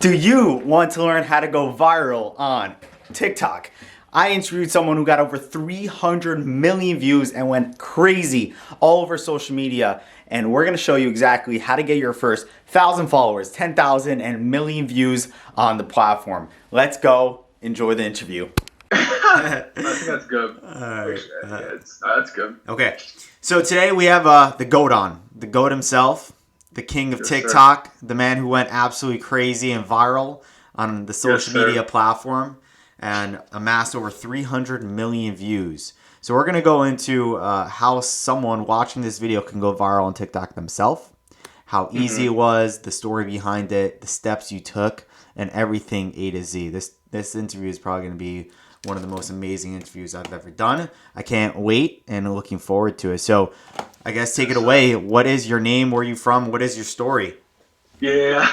Do you want to learn how to go viral on TikTok? I interviewed someone who got over 300 million views and went crazy all over social media. And we're going to show you exactly how to get your first 1,000 followers, 10,000 and million views on the platform. Let's go. Enjoy the interview. I think that's good. That's good. Okay. So today we have the GOAT on. The GOAT himself, the king of Yes, TikTok, the man who went absolutely crazy and viral on the social sir. media platform and amassed over 300 million views. So we're going to go into how someone watching this video can go viral on TikTok themselves, how easy it was, the story behind it, the steps you took, and everything A to Z. This interview is probably going to be one of the most amazing interviews I've ever done. I can't wait and looking forward to it. So I guess take it away. What is your name? Where are you from? What is your story? Yeah.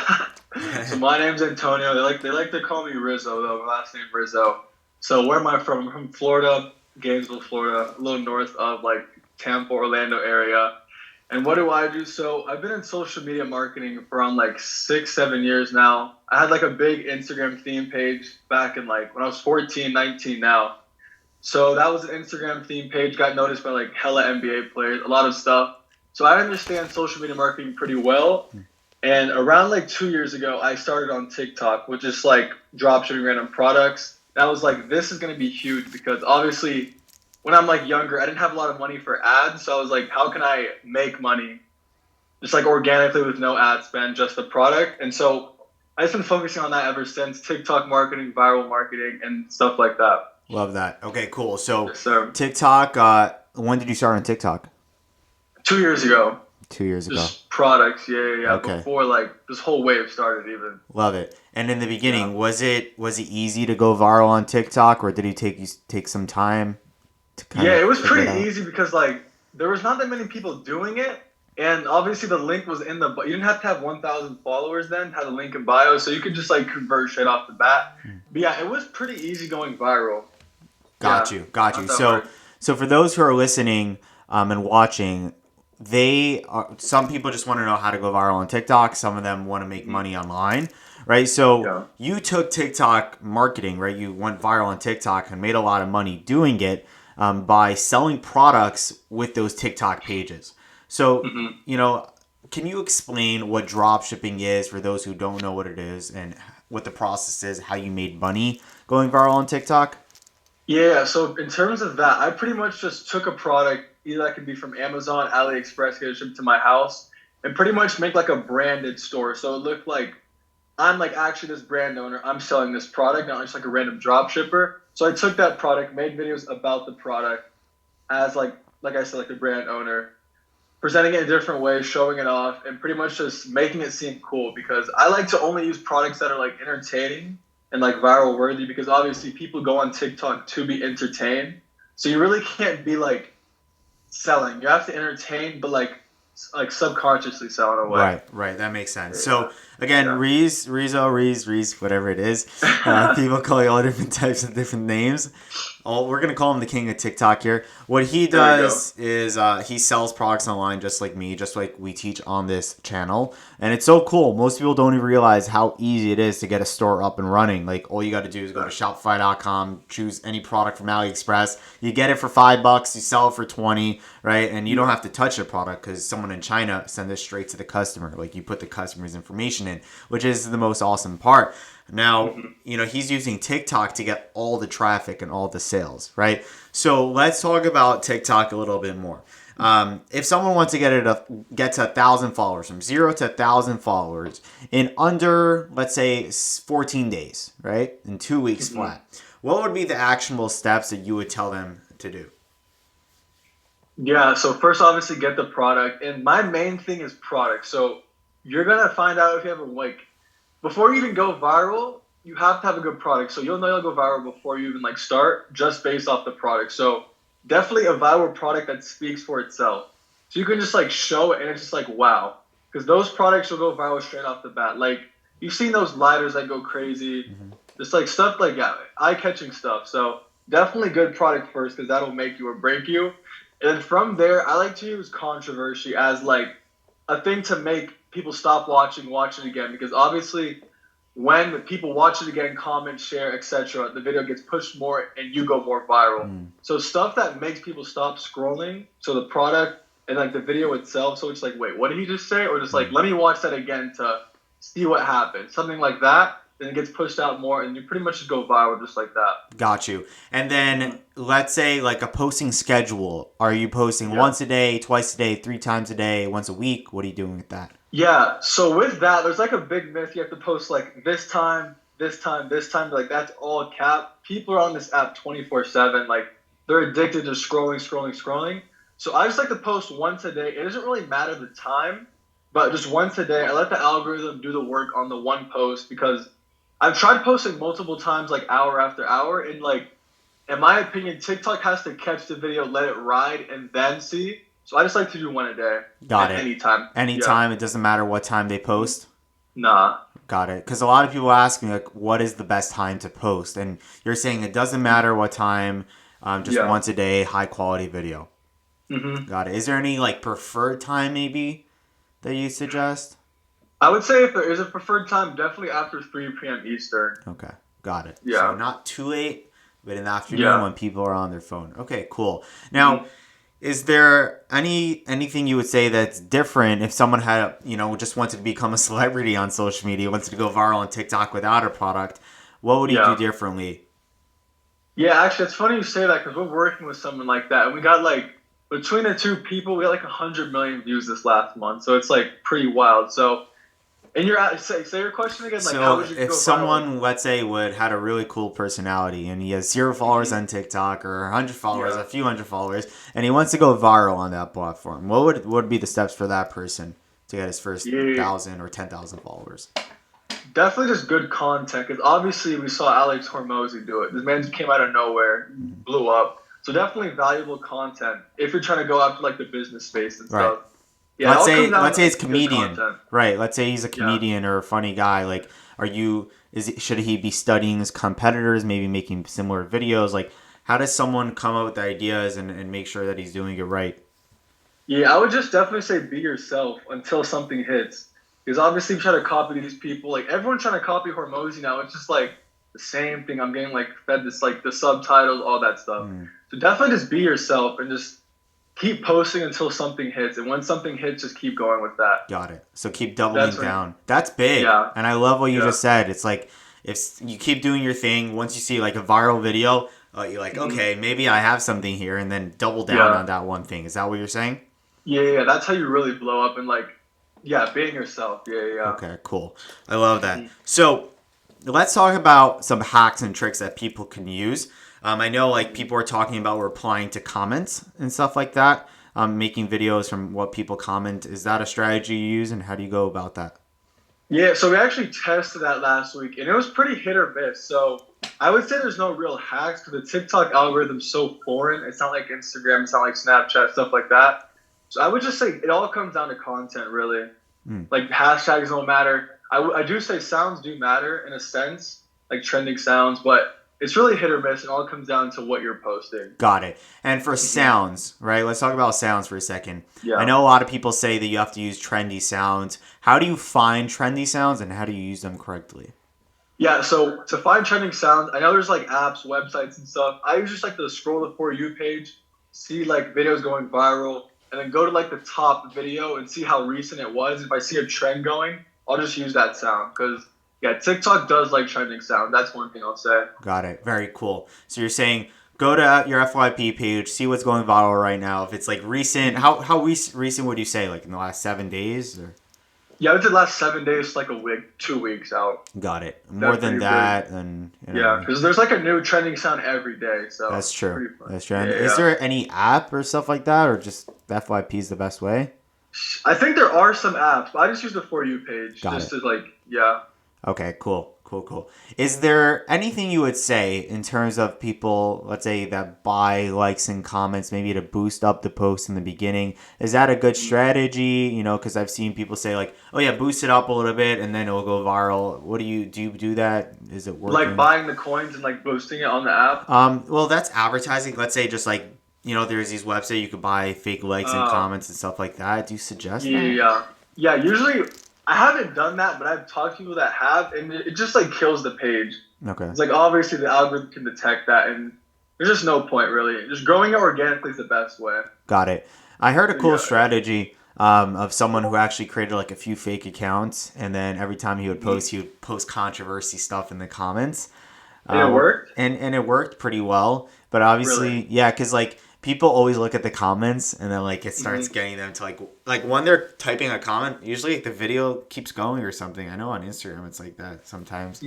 So my name's Antonio. They like to call me Rizzo though. My last name Rizzo. So where am I from? I'm from Florida, Gainesville, Florida, a little north of like Tampa, Orlando area. And what do I do? So I've been in social media marketing for around like 6, 7 years now. I had like a big Instagram theme page back in like when I was 14, 19 now. So that was an Instagram theme page, got noticed by like hella NBA players, a lot of stuff. So I understand social media marketing pretty well. And around like 2 years ago, I started on TikTok, which is like dropshipping random products. And I was like, this is going to be huge because obviously when I'm like younger, I didn't have a lot of money for ads. So I was like, how can I make money just like organically with no ad spend, just the product? And so I've just been focusing on that ever since, TikTok marketing, viral marketing, and stuff like that. Love that. Okay, cool. So Yes, sir. TikTok, when did you start on TikTok? 2 years ago. 2 years ago. Just products, yeah. Okay. Before like this whole wave started even. Love it. And in the beginning, Yeah. was it easy to go viral on TikTok, or did it take some time to kind Yeah, of it was figure it pretty out? easy because like there was not that many people doing it. And obviously the link was in the, you didn't have to have 1,000 followers then, had a link in bio. So you could just like convert straight off the bat. But yeah, it was pretty easy going viral. Got Yeah, you. not that So, hard. so for those who are listening and watching, some people just want to know how to go viral on TikTok. Some of them want to make money online, right? So Yeah. you took TikTok marketing, right? You went viral on TikTok and made a lot of money doing it by selling products with those TikTok pages. So, can you explain what drop shipping is for those who don't know what it is and what the process is, how you made money going viral on TikTok? Yeah, so in terms of that, I pretty much just took a product, either that could be from Amazon, AliExpress, get it shipped to my house, and pretty much make like a branded store. So it looked like I'm like actually this brand owner. I'm selling this product, not just like a random drop shipper. So I took that product, made videos about the product as like I said, like the brand owner, presenting it in different ways, showing it off, and pretty much just making it seem cool because I like to only use products that are like entertaining and like viral worthy because obviously people go on TikTok to be entertained. So you really can't be like selling. You have to entertain, but like subconsciously sell in a way. Right. That makes sense. Yeah. So again, Yeah. Reese, whatever it is. People call you all different types of different names. We're gonna call him the king of TikTok here. What he There you does is he sells products online, just like me, just like we teach on this channel, and it's so cool. Most people don't even realize how easy it is to get a store up and running. Like all you got to do is go to Shopify.com, choose any product from AliExpress. You get it for $5, you sell it for 20, right? And you don't have to touch the product because someone in China sends it straight to the customer. Like you put the customer's information in, which is the most awesome part. Now, he's using TikTok to get all the traffic and all the sales, right? So let's talk about TikTok a little bit more. If someone wants to get to 1,000 followers, from 0 to 1,000 followers in under, let's say, 14 days, right? In 2 weeks flat, what would be the actionable steps that you would tell them to do? Yeah, so first obviously get the product. And my main thing is product. So you're gonna find out if you have a like before you even go viral, you have to have a good product. So you'll know you'll go viral before you even like start, just based off the product. So definitely a viral product that speaks for itself. So you can just like show it and it's just like wow. Because those products will go viral straight off the bat. Like you've seen those lighters that go crazy. Just like stuff like yeah, eye-catching stuff. So definitely good product first because that'll make you or break you. And then from there, I like to use controversy as like a thing to make people stop watching, watch it again. Because obviously when people watch it again, comment, share, etc., the video gets pushed more and you go more viral. So stuff that makes people stop scrolling. So the product and like the video itself. So it's like, wait, what did he just say? Or just like, let me watch that again to see what happened. Something like that. Then it gets pushed out more, and you pretty much just go viral just like that. Got you. And then let's say like a posting schedule. Are you posting once a day, twice a day, 3 times a day, once a week? What are you doing with that? Yeah. So with that, there's like a big myth. You have to post like this time, this time, this time. Like that's all cap. People are on this app 24/7. Like they're addicted to scrolling. So I just like to post once a day. It doesn't really matter the time, but just once a day. I let the algorithm do the work on the one post because I've tried posting multiple times, like hour after hour, and like, in my opinion, TikTok has to catch the video, let it ride, and then see. So I just like to do one a day. Got it. Anytime. Anytime. It doesn't matter what time they post. Nah. Got it. Because a lot of people ask me like, what is the best time to post? And you're saying it doesn't matter what time, just once a day, high quality video. Got it. Is there any like preferred time maybe that you suggest? I would say if there is a preferred time, definitely after 3 p.m. Eastern. Okay, got it. Yeah. So not too late, but in the afternoon when people are on their phone. Okay, cool. Now, is there anything you would say that's different if someone had, just wanted to become a celebrity on social media, wanted to go viral on TikTok without a product? What would you do differently? Yeah, actually, it's funny you say that because we're working with someone like that. And we got like, between the two people, we got like 100 million views this last month. So it's like pretty wild. So, and say your question again. Like, so how would you if go someone, viral? let's say, had a really cool personality and he has 0 followers on TikTok or 100 followers, a few hundred followers, and he wants to go viral on that platform, what would be the steps for that person to get his first 1,000 or 10,000 followers? Definitely just good content. Because obviously we saw Alex Hormozy do it. This man just came out of nowhere, blew up. So definitely valuable content if you're trying to go after like the business space and stuff. Yeah, let's say it's comedian, right? Let's say he's a comedian or a funny guy. Like, should he be studying his competitors, maybe making similar videos? Like, how does someone come up with the ideas and make sure that he's doing it right? Yeah, I would just definitely say be yourself until something hits. Because obviously you try to copy these people. Like, everyone's trying to copy Hormozy now. It's just like the same thing. I'm getting like fed this, like the subtitles, all that stuff. So definitely just be yourself and just keep posting until something hits, and when something hits, just keep going with that. Got it. So keep doubling down. That's big. Yeah. And I love what you just said. It's like if you keep doing your thing, once you see like a viral video, you're like, okay, maybe I have something here, and then double down on that one thing. Is that what you're saying? Yeah. That's how you really blow up, and like, being yourself. Yeah. Okay, cool. I love that. So let's talk about some hacks and tricks that people can use. I know like people are talking about replying to comments and stuff like that, making videos from what people comment. Is that a strategy you use, and how do you go about that? Yeah, so we actually tested that last week, and it was pretty hit or miss. So I would say there's no real hacks because the TikTok algorithm's so foreign. It's not like Instagram, it's not like Snapchat, stuff like that. So I would just say it all comes down to content, really. Like hashtags don't matter. I do say sounds do matter in a sense, like trending sounds, but it's really hit or miss. It all comes down to what you're posting. Got it. And for sounds, right? Let's talk about sounds for a second. Yeah. I know a lot of people say that you have to use trendy sounds. How do you find trendy sounds, and how do you use them correctly? Yeah, so to find trending sounds, I know there's like apps, websites, and stuff. I usually just like to scroll the For You page, see like videos going viral, and then go to like the top video and see how recent it was. If I see a trend going, I'll just use that sound because TikTok does like trending sound. That's one thing I'll say. Got it. Very cool. So you're saying go to your FYP page, see what's going viral right now. If it's like recent, how recent would you say? Like in the last 7 days? Or? Yeah, I would say last 7 days, like a week, 2 weeks out. Got it. More than that, and yeah, because there's like a new trending sound every day. So that's true. That's true. And is there any app or stuff like that, or just FYP is the best way? I think there are some apps, but I just use the For You page to like Okay, cool. Is there anything you would say in terms of people, let's say, that buy likes and comments, maybe to boost up the post in the beginning? Is that a good strategy? Because I've seen people say like, oh yeah, boost it up a little bit and then it'll go viral. What do you do that? Is it working? Like buying the coins and like boosting it on the app? Well, that's advertising. Let's say just like, there's these websites you could buy fake likes and comments and stuff like that. Do you suggest that? Yeah. Usually I haven't done that, but I've talked to people that have, and it just like kills the page. Okay. It's like obviously the algorithm can detect that, and there's just no point really. Just growing it organically is the best way. Got it. I heard a cool Yeah. strategy of someone who actually created like a few fake accounts, and then every time he would post controversy stuff in the comments. And it worked? And it worked pretty well. But Really? obviously, yeah, because like people always look at the comments, and then like it starts getting them to like when they're typing a comment, usually like, the video keeps going or something. I know on Instagram it's like that sometimes.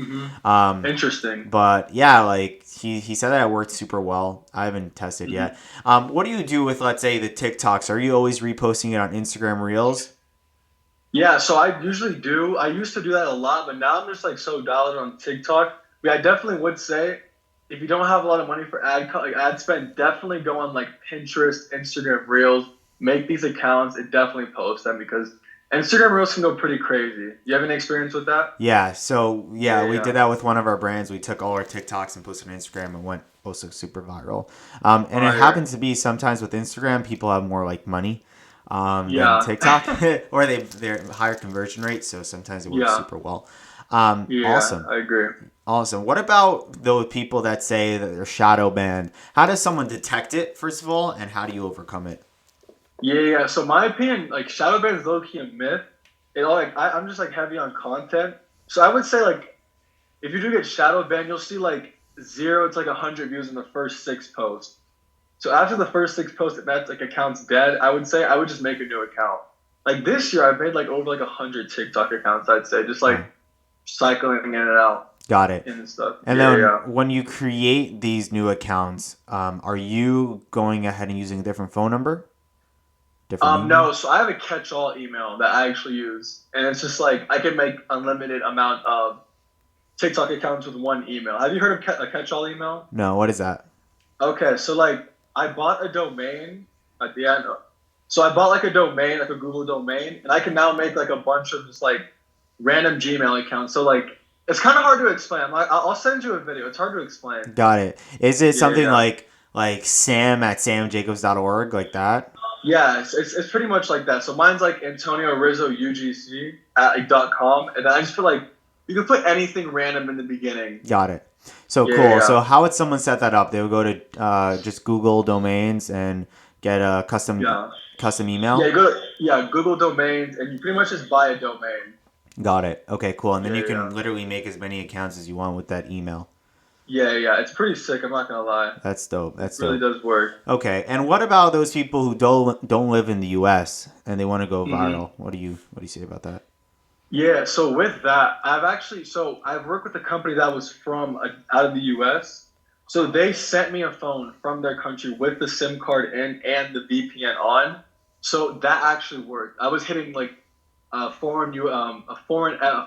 Interesting. But yeah, like he said that it worked super well. I haven't tested yet. What do you do with, let's say, the TikToks? Are you always reposting it on Instagram Reels? Yeah, so I usually do. I used to do that a lot, but now I'm just like so dialed in on TikTok. But I definitely would say if you don't have a lot of money for ad spend, definitely go on like Pinterest, Instagram Reels, make these accounts, and definitely post them because Instagram Reels can go pretty crazy. You have any experience with that? Yeah, so we Yeah. did that with one of our brands. We took all our TikToks and posted on Instagram and went also super viral. And it happens to be sometimes with Instagram, people have more like money than Yeah. TikTok, or they're higher conversion rates. So sometimes it works Yeah. super well. Yeah, Awesome, I agree. awesome. What about those people that say that they're shadow banned? How does someone detect it, first of all, and how do you overcome it? Yeah. So my opinion, like Shadowbans is low key a myth. It all like I'm just like heavy on content. So I would say like if you do get shadow banned, you'll see like 0 to like 100 views in the first 6 posts. So after the first 6 posts, if that like account's dead, I would say I would just make a new account. Like this year, I've made like over like 100 TikTok accounts. I'd say just like cycling in and out Got it. and stuff. And Yeah, then yeah. when you create these new accounts, are you going ahead and using a different phone number? Different email? No, so I have a catch-all email that I actually use, and it's just like I can make unlimited amount of TikTok accounts with one email. Have you heard of a catch-all email? No, what is that? Okay, so like I bought a domain at the end. So I bought like a domain, like a Google domain, and I can now make like a bunch of just like random Gmail accounts. So like it's kind of hard to explain. I'll send you a video. It's hard to explain. Got it. Is it Yeah, something yeah. like Sam at samjacobs.org, like that? Yeah, it's pretty much like that. So mine's like Antonio Rizzo UGC at like, .com, and then I just feel like you can put anything random in the beginning. Got it. So Yeah, cool. yeah. So how would someone set that up? They would go to just Google domains and get a custom Yeah. email? Yeah, you go Google domains, and you pretty much just buy a domain. Got it. Okay, cool. And then Yeah, you can yeah. literally make as many accounts as you want with that email. Yeah. It's pretty sick. I'm not gonna lie. That's dope. That's It really dope. does work. Okay. And what about those people who don't live in the US and they want to go Mm-hmm. viral? What do you say about that? Yeah, so with that, I've worked with a company that was from out of the U.S. So they sent me a phone from their country with the SIM card in and the VPN on. So that actually worked. I was hitting like a foreign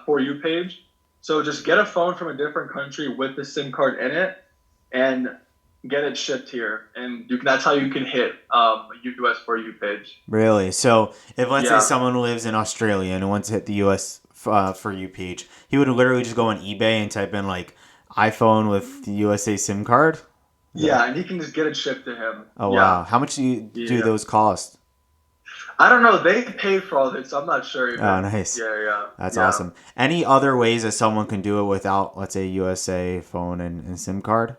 For You page. So just get a phone from a different country with the SIM card in it and get it shipped here, and that's how you can hit a U.S. For You page. Really? So if let's say Yeah. someone lives in Australia and wants to hit the US for you page, he would literally just go on eBay and type in like iPhone with the USA SIM card. Yeah, and he can just get it shipped to him. Oh Yeah. wow! How much do Yeah. those cost? I don't know. They paid for all this, so I'm not sure. Even. Oh, nice. Yeah. That's Yeah. awesome. Any other ways that someone can do it without, let's say, USA phone and SIM card?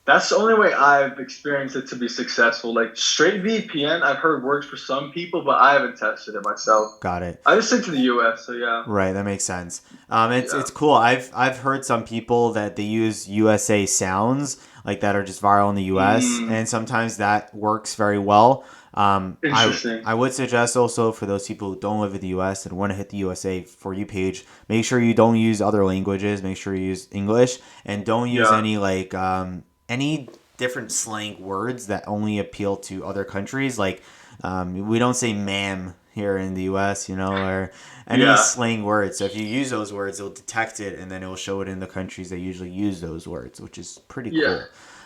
That's the only way I've experienced it to be successful. Like straight VPN, I've heard works for some people, but I haven't tested it myself. Got it. I just stick to the US, so yeah. Right, that makes sense. It's Yeah. it's cool. I've heard some people that they use USA sounds like that are just viral in the US, and sometimes that works very well. Interesting. I would suggest also for those people who don't live in the US and want to hit the USA For You page, make sure you don't use other languages. Make sure you use English and don't use Yeah. any any different slang words that only appeal to other countries. Like we don't say "ma'am" here in the US, or any Yeah. slang words. So if you use those words, it'll detect it and then it will show it in the countries that usually use those words, which is pretty Yeah. cool.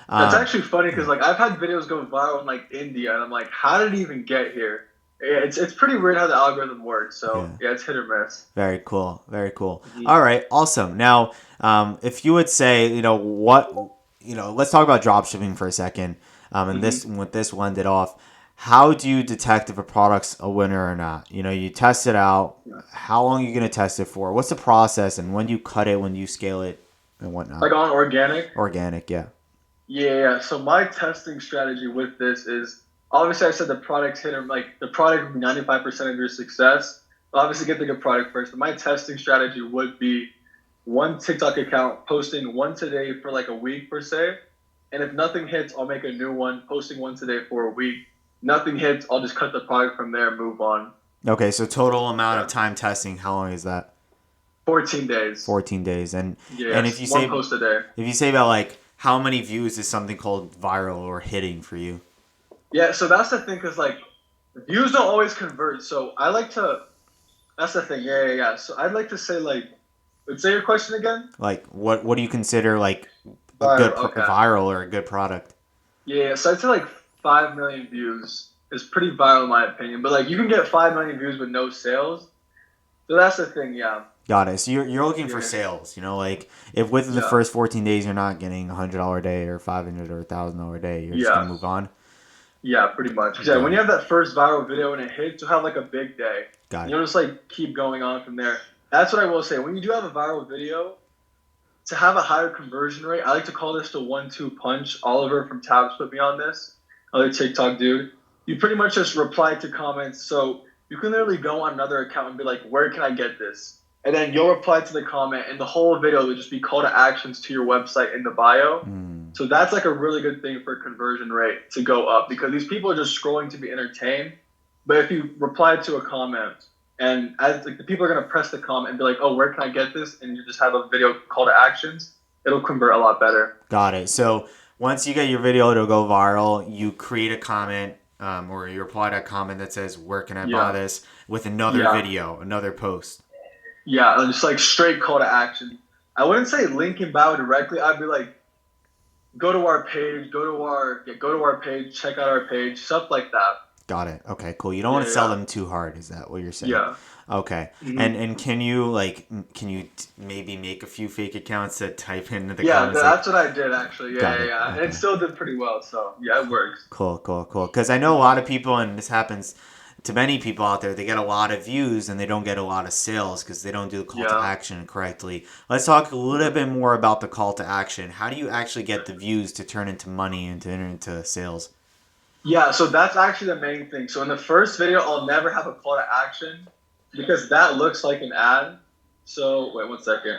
That's actually funny because like I've had videos go viral in like India, and I'm like, how did it even get here? Yeah, it's pretty weird how the algorithm works. So yeah, it's hit or miss. Very cool. Very cool. All right. Awesome. Now, if you would say, let's talk about dropshipping for a second. And this, with this will end it off. how do you detect if a product's a winner or not? You know, you test it out. How long are you going to test it for? What's the process, and when do you cut it, when do you scale it, and whatnot? Like on organic? Organic, yeah. Yeah. So my testing strategy with this is obviously I said the product's hit, like the product would be 95% of your success. Obviously get the good product first. But my testing strategy would be one TikTok account posting once a day for like a week per se. And if nothing hits, I'll make a new one, posting once a day for a week. Nothing hits, I'll just cut the product from there and move on. Okay, so total amount of time testing, how long is that? 14 days. 14 days. And if Yes, you one say post a day. if you say about like how many views is something called viral or hitting for you? Yeah, so that's the thing, because like views don't always convert. So I like to. That's the thing. Yeah. So I'd like to say like, let's say your question again. Like what do you consider like a Viral. good Okay. viral or a good product? Yeah. So I'd say like 5 million views is pretty viral in my opinion. But like you can get 5 million views with no sales. So that's the thing. Yeah. Got it. So you're looking for Yeah. sales, you know, like if within the Yeah. first 14 days you're not getting $100 a day or 500 or $1,000 a day, you're just Yeah. gonna move on. Yeah, pretty much. Yeah, when you have that first viral video and it hits, you'll have like a big day. Got it. You'll just like keep going on from there. That's what I will say. When you do have a viral video, to have a higher conversion rate, I like to call this the 1-2 punch. Oliver from Tabs put me on this. Other TikTok dude. You pretty much just reply to comments. So you can literally go on another account and be like, where can I get this? And then you'll reply to the comment, and the whole video will just be call to actions to your website in the bio. So that's like a really good thing for conversion rate to go up, because these people are just scrolling to be entertained. But if you reply to a comment, and as like the people are gonna press the comment and be like, oh, where can I get this? And you just have a video call to actions, it'll convert a lot better. Got it. So once you get your video to go viral, you create a comment or you reply to a comment that says, where can I buy this, with another video, another post. Yeah, and just like straight call to action. I wouldn't say link in bio directly. I'd be like, go to our page, go to our page, check out our page, stuff like that. Got it. Okay, cool. You don't want to sell them too hard. Is that what you're saying? Yeah. Okay. Mm-hmm. And can you maybe make a few fake accounts that type into the yeah, comments? Yeah, that's what I did actually. Yeah. Okay. And it still did pretty well. So yeah, it works. Cool. Because I know a lot of people, and this happens to many people out there, they get a lot of views and they don't get a lot of sales because they don't do the call to action correctly. Let's talk a little bit more about the call to action. How do you actually get the views to turn into money and to turn into sales? Yeah, so that's actually the main thing. So in the first video, I'll never have a call to action because that looks like an ad. So wait 1 second.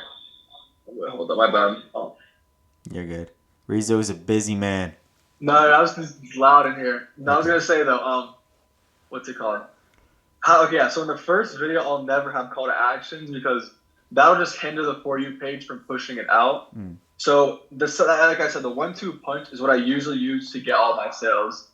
Wait, hold on, my bad. Oh. You're good. Rizzo is a busy man. No, I was just loud in here. No, I was gonna say though, what's it called? Okay, yeah. So in the first video, I'll never have call to actions because that'll just hinder the For You page from pushing it out. So like I said, the 1-2 punch is what I usually use to get all my sales.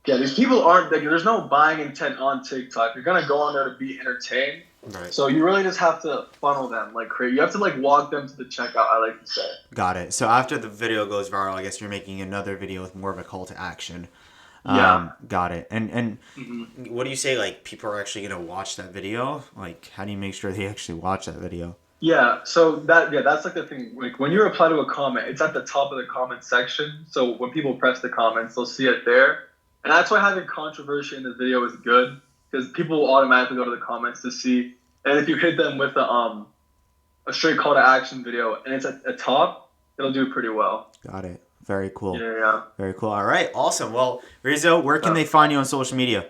Yeah, these people aren't. There's no buying intent on TikTok. You're gonna go on there to be entertained. Right. So you really just have to funnel them like crazy. You have to like walk them to the checkout. I like to say. Got it. So after the video goes viral, I guess you're making another video with more of a call to action. Yeah. Got it. And what do you say? Like people are actually gonna watch that video? Like how do you make sure they actually watch that video? Yeah. So that's like the thing. Like when you reply to a comment, it's at the top of the comment section. So when people press the comments, they'll see it there. And that's why having controversy in the video is good, because people will automatically go to the comments to see. And if you hit them with a straight call to action video and it's at the top, it'll do pretty well. Got it. Very cool. Yeah. Very cool. All right. Awesome. Well, Rizzo, where can they find you on social media?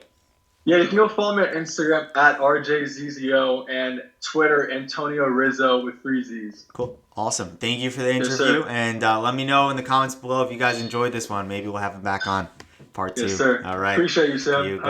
Yeah, you can go follow me on Instagram at RJZZO and Twitter Antonio Rizzo with 3 Z's. Cool. Awesome. Thank you for the interview. And let me know in the comments below if you guys enjoyed this one. Maybe we'll have him back on part 2. Yes, sir. All right. Appreciate you, Sam. You got